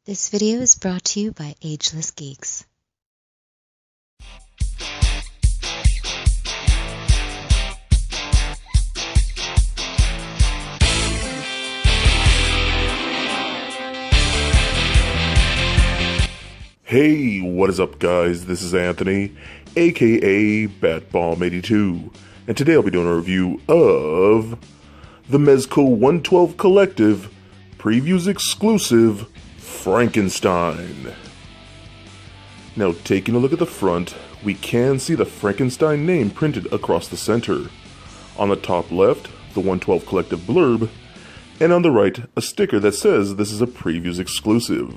This video is brought to you by Ageless Geeks. Hey, what is up guys? This is Anthony, aka Batbomb82, and today I'll be doing a review of the Mezco 112 Collective Previews Exclusive Frankenstein. Now, taking a look at the front, we can see the Frankenstein name printed across the center. On the top left, the 112 Collective blurb, and on the right, a sticker that says this is a Previews Exclusive.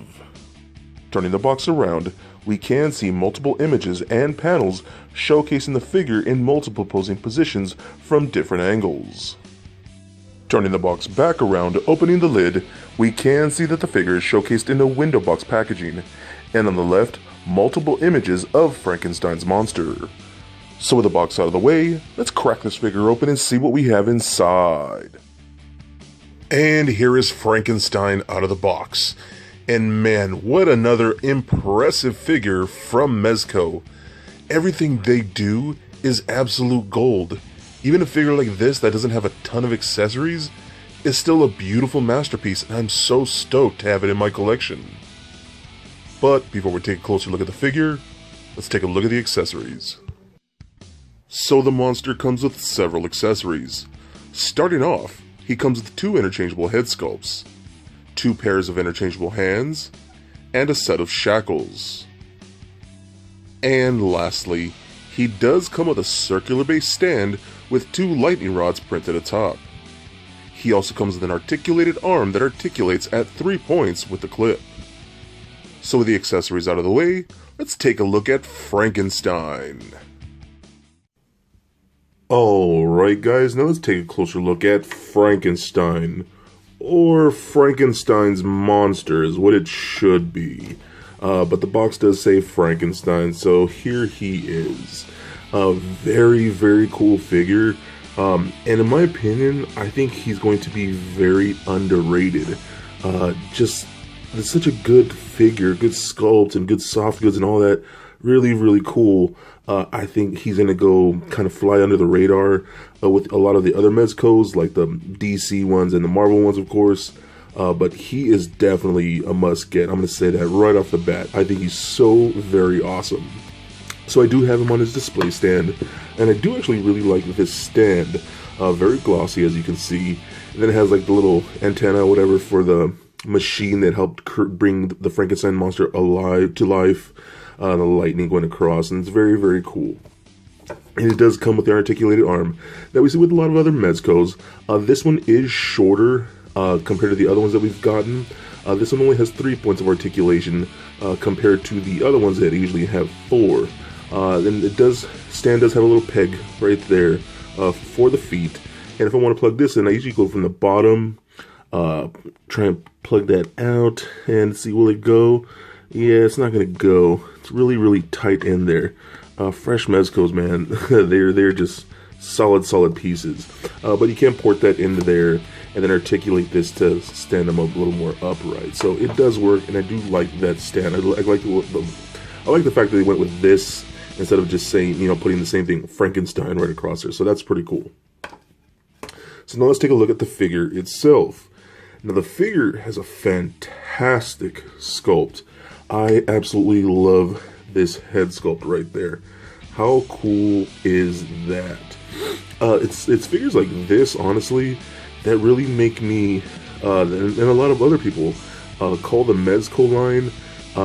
Turning the box around, we can see multiple images and panels showcasing the figure in multiple posing positions from different angles. Turning the box back around, opening the lid, we can see that the figure is showcased in the window box packaging, and on the left, multiple images of Frankenstein's monster. So with the box out of the way, let's crack this figure open and see what we have inside. And here is Frankenstein out of the box. And man, what another impressive figure from Mezco. Everything they do is absolute gold. Even a figure like this that doesn't have a ton of accessories is still a beautiful masterpiece, and I'm so stoked to have it in my collection. But before we take a closer look at the figure, let's take a look at the accessories. So the monster comes with several accessories. Starting off, he comes with 2 interchangeable head sculpts, 2 pairs of interchangeable hands, and a set of shackles. And lastly, he does come with a circular base stand with 2 lightning rods printed atop. He also comes with an articulated arm that articulates at 3 points with the clip. So with the accessories out of the way, let's take a look at Frankenstein. Alright guys, now let's take a closer look at Frankenstein. Or Frankenstein's monster is what it should be. But the box does say Frankenstein, so here he is. A very, very cool figure. And in my opinion, I think he's going to be very underrated. Just, it's such a good figure, good sculpt, and good soft goods and all that. Really, really cool. I think he's going to go kind of fly under the radar with a lot of the other Mezcos, like the DC ones and the Marvel ones, of course. But he is definitely a must-get. I'm going to say that right off the bat. I think he's so very awesome. So I do have him on his display stand, and I do actually really like this stand. Very glossy, as you can see. And then it has like the little antenna or whatever for the machine that helped bring the Frankenstein monster to life. The lightning going across, and it's very, very cool. And it does come with the articulated arm that we see with a lot of other Mezcos. This one is shorter compared to the other ones that we've gotten. This one only has 3 points of articulation compared to the other ones that usually have 4. Then stand does have a little peg right there for the feet. And if I want to plug this in, I usually go from the bottom, try and plug that out and see, will it go? Yeah, it's not gonna go. It's really, really tight in there. Fresh Mezcos, man, they're just solid pieces. But you can port that into there and then articulate this to stand them up a little more upright. So it does work, and I do like that stand. I like the fact that they went with this instead of just saying, you know, putting the same thing, Frankenstein, right across there. So that's pretty cool. So now let's take a look at the figure itself. Now the figure has a fantastic sculpt. I absolutely love this head sculpt right there. How cool is that? It's figures like this, honestly, that really make me, and a lot of other people, call the Mezco line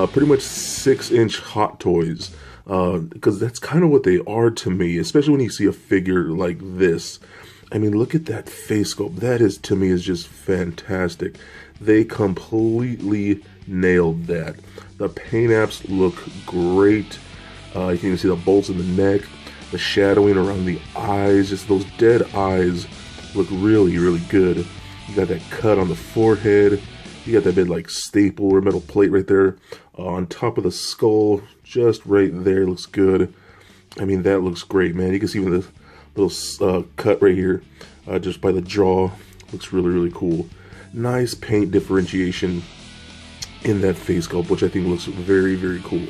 pretty much 6-inch Hot Toys. Because that's kind of what they are to me, especially when you see a figure like this. I mean, look at that face sculpt. That is, to me, is just fantastic. They completely nailed that. The paint apps look great. You can even see the bolts in the neck, the shadowing around the eyes, just those dead eyes look really, really good. You got that cut on the forehead. You got that bit like staple or metal plate right there on top of the skull, just right there. Looks good. I mean, that looks great, man. You can see even the little cut right here, just by the jaw. Looks really, really cool. Nice paint differentiation. in that face sculpt, which I think looks very, very cool.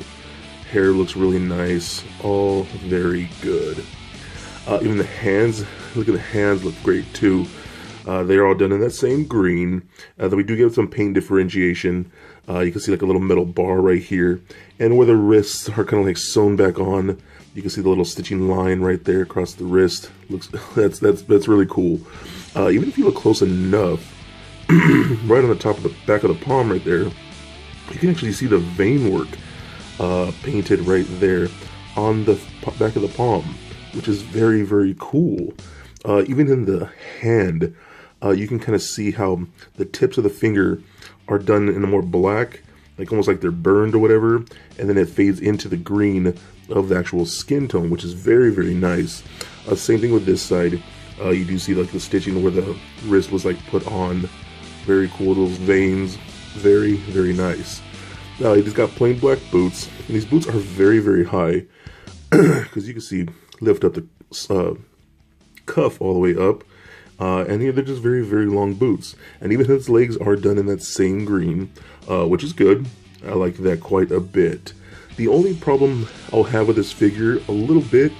Hair looks really nice, all very good. Even the hands, look at the hands, look great too. They're all done in that same green. Then we do get some paint differentiation. You can see like a little metal bar right here, and where the wrists are kind of like sewn back on, you can see the little stitching line right there across the wrist. Looks that's really cool. Even if you look close enough, right on the top of the back of the palm right there, you can actually see the vein work painted right there on the back of the palm, which is very, very cool. Even in the hand, you can kind of see how the tips of the finger are done in a more black, like almost like they're burned or whatever, and then it fades into the green of the actual skin tone, which is very, very nice. Same thing with this side. You do see like the stitching where the wrist was like put on. Very cool, those veins. Very, very nice. Now he just got plain black boots, and these boots are very, very high, because you can see lift up the cuff all the way up, and they're just very, very long boots. And even his legs are done in that same green, which is good. I like that quite a bit. The only problem I'll have with this figure a little bit,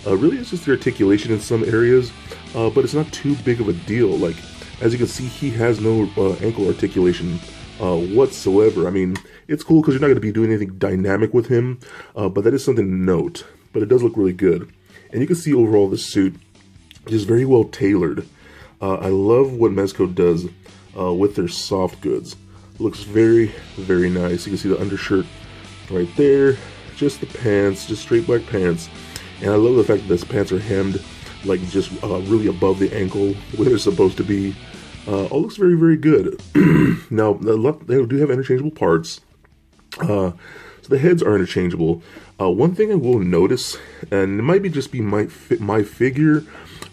really is just the articulation in some areas, but it's not too big of a deal. Like, as you can see, he has no ankle articulation whatsoever. I mean, it's cool because you're not going to be doing anything dynamic with him, but that is something to note. But it does look really good. And you can see overall the suit is very well tailored. I love what Mezco does with their soft goods. It looks very, very nice. You can see the undershirt right there, just the pants, just straight black pants. And I love the fact that these pants are hemmed like just really above the ankle where they're supposed to be. All looks very, very good. Now, they do have interchangeable parts. So the heads are interchangeable. One thing I will notice, and it might be just be my figure,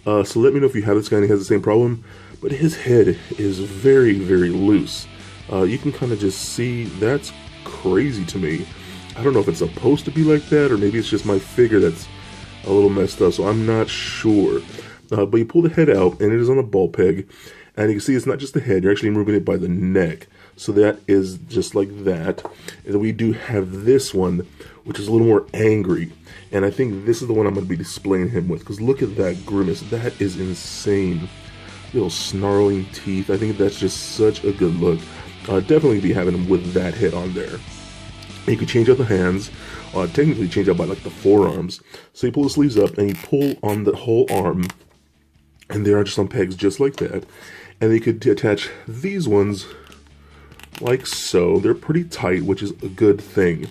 so let me know if you have this guy and he has the same problem, but his head is very, very loose. You can kind of just see, that's crazy to me. I don't know if it's supposed to be like that, or maybe it's just my figure that's a little messed up, so I'm not sure. But you pull the head out, and it is on a ball peg, and you can see it's not just the head, you're actually moving it by the neck. So that is just like that. And then we do have this one, which is a little more angry. And I think this is the one I'm going to be displaying him with, because look at that grimace. That is insane. Little snarling teeth. I think that's just such a good look. Definitely be having him with that head on there. And you can change out the hands. Technically change out by like the forearms. So you pull the sleeves up and you pull on the whole arm. And they are just on pegs just like that. And they could attach these ones like so. They're pretty tight, which is a good thing.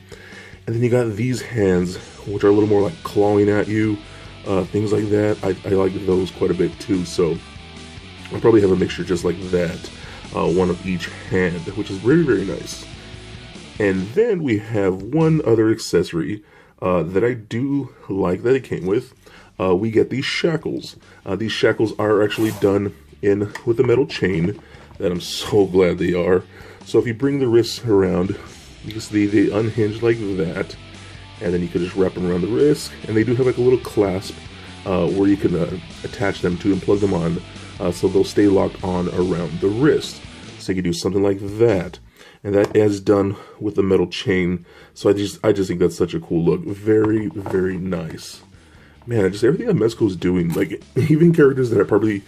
And then you got these hands, which are a little more like clawing at you, things like that. I like those quite a bit too, so I'll probably have a mixture just like that, one of each hand, which is very, very nice. And then we have one other accessory that I do like that it came with. We get these shackles. These shackles are actually done in with a metal chain, that I'm so glad they are. So if you bring the wrists around, you can see they unhinge like that, and then you can just wrap them around the wrist, and they do have like a little clasp where you can attach them to and plug them on, so they'll stay locked on around the wrist. So you can do something like that, and that is done with the metal chain. So I just think that's such a cool look. Very, very nice. Man, just everything that Mezco's doing, like even characters that are probably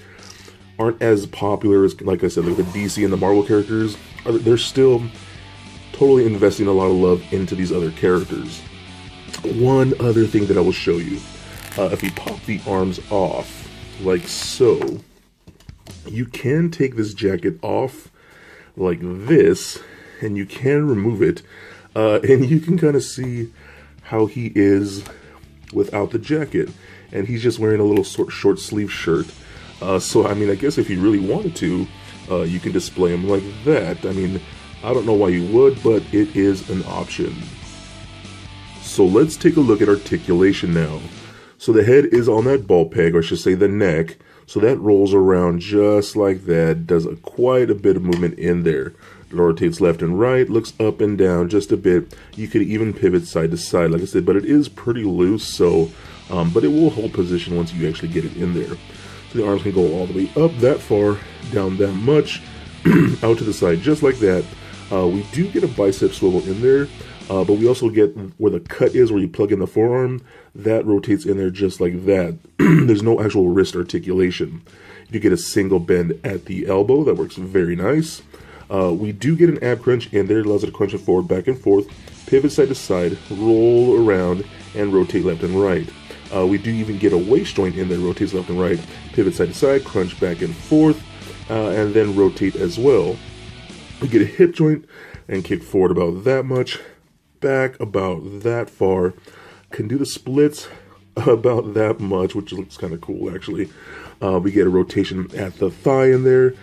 aren't as popular as, like I said, like the DC and the Marvel characters, they're still totally investing a lot of love into these other characters. One other thing that I will show you, if you pop the arms off, like so, you can take this jacket off like this, and you can remove it, and you can kind of see how he is without the jacket, and he's just wearing a little short sleeve shirt. So I mean, I guess if you really wanted to, you can display him like that. I mean, I don't know why you would, but it is an option. So let's take a look at articulation now. So the head is on that ball peg, or I should say the neck. So that rolls around just like that, does quite a bit of movement in there. It rotates left and right, looks up and down just a bit. You could even pivot side to side, like I said, but it is pretty loose, so, but it will hold position once you actually get it in there. So the arms can go all the way up that far, down that much, out to the side just like that. We do get a bicep swivel in there, but we also get where the cut is, where you plug in the forearm. That rotates in there just like that. There's no actual wrist articulation. You get a single bend at the elbow. That works very nice. We do get an ab crunch in there. It allows it to crunch it forward, back and forth, pivot side to side, roll around, and rotate left and right. We do even get a waist joint in there, rotates left and right, pivot side to side, crunch back and forth, and then rotate as well. We get a hip joint and kick forward about that much, back about that far. Can do the splits about that much, which looks kind of cool actually. We get a rotation at the thigh in there,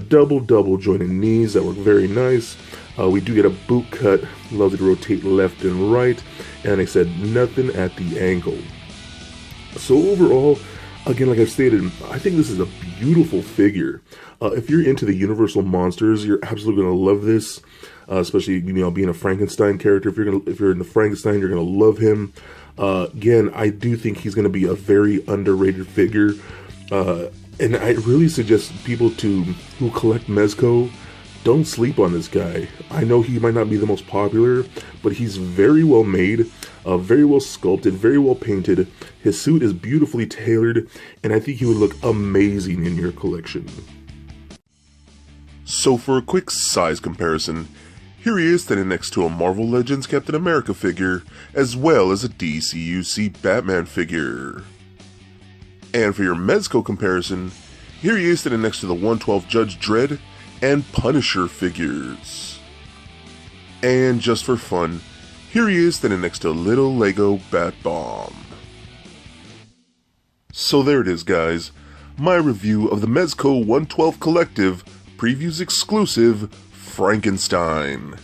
double jointed knees that work very nice. We do get a boot cut, allows it to rotate left and right, and I said nothing at the ankle. So overall, again, like I stated, I think this is a beautiful figure. If you're into the Universal monsters, you're absolutely going to love this. Especially, being a Frankenstein character. If you're into Frankenstein, you're gonna love him. Again, I do think he's gonna be a very underrated figure, and I really suggest people who collect Mezco, don't sleep on this guy. I know he might not be the most popular, but he's very well made, very well sculpted, very well painted. His suit is beautifully tailored, and I think he would look amazing in your collection. So for a quick size comparison, here he is standing next to a Marvel Legends Captain America figure, as well as a DCUC Batman figure. And for your Mezco comparison, here he is standing next to the 112 Judge Dredd and Punisher figures. And just for fun, here he is standing next to little Lego Bat Bomb. So there it is, guys, my review of the Mezco 112 Collective Previews Exclusive Frankenstein.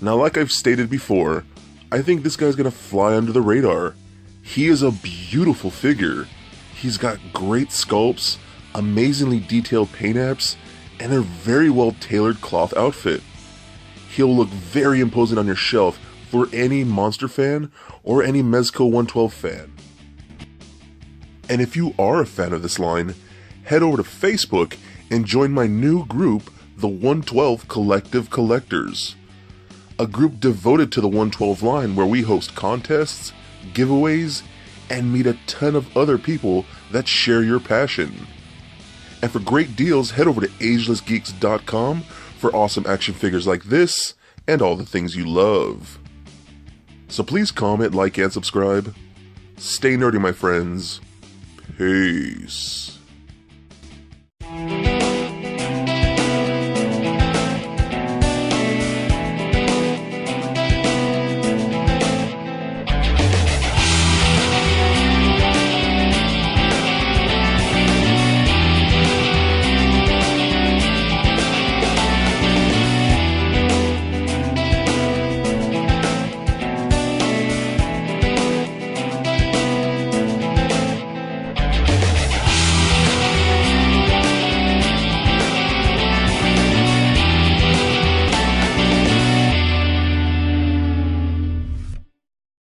Now, like I've stated before, I think this guy's gonna fly under the radar. He is a beautiful figure. He's got great sculpts, amazingly detailed paint apps, and a very well tailored cloth outfit. He'll look very imposing on your shelf for any monster fan or any Mezco 112 fan. And if you are a fan of this line, head over to Facebook and join my new group, the 112 Collective Collectors, a group devoted to the 112 line where we host contests, giveaways, and meet a ton of other people that share your passion. And for great deals, head over to agelessgeeks.com for awesome action figures like this and all the things you love. So please comment, like, and subscribe. Stay nerdy, my friends. Peace.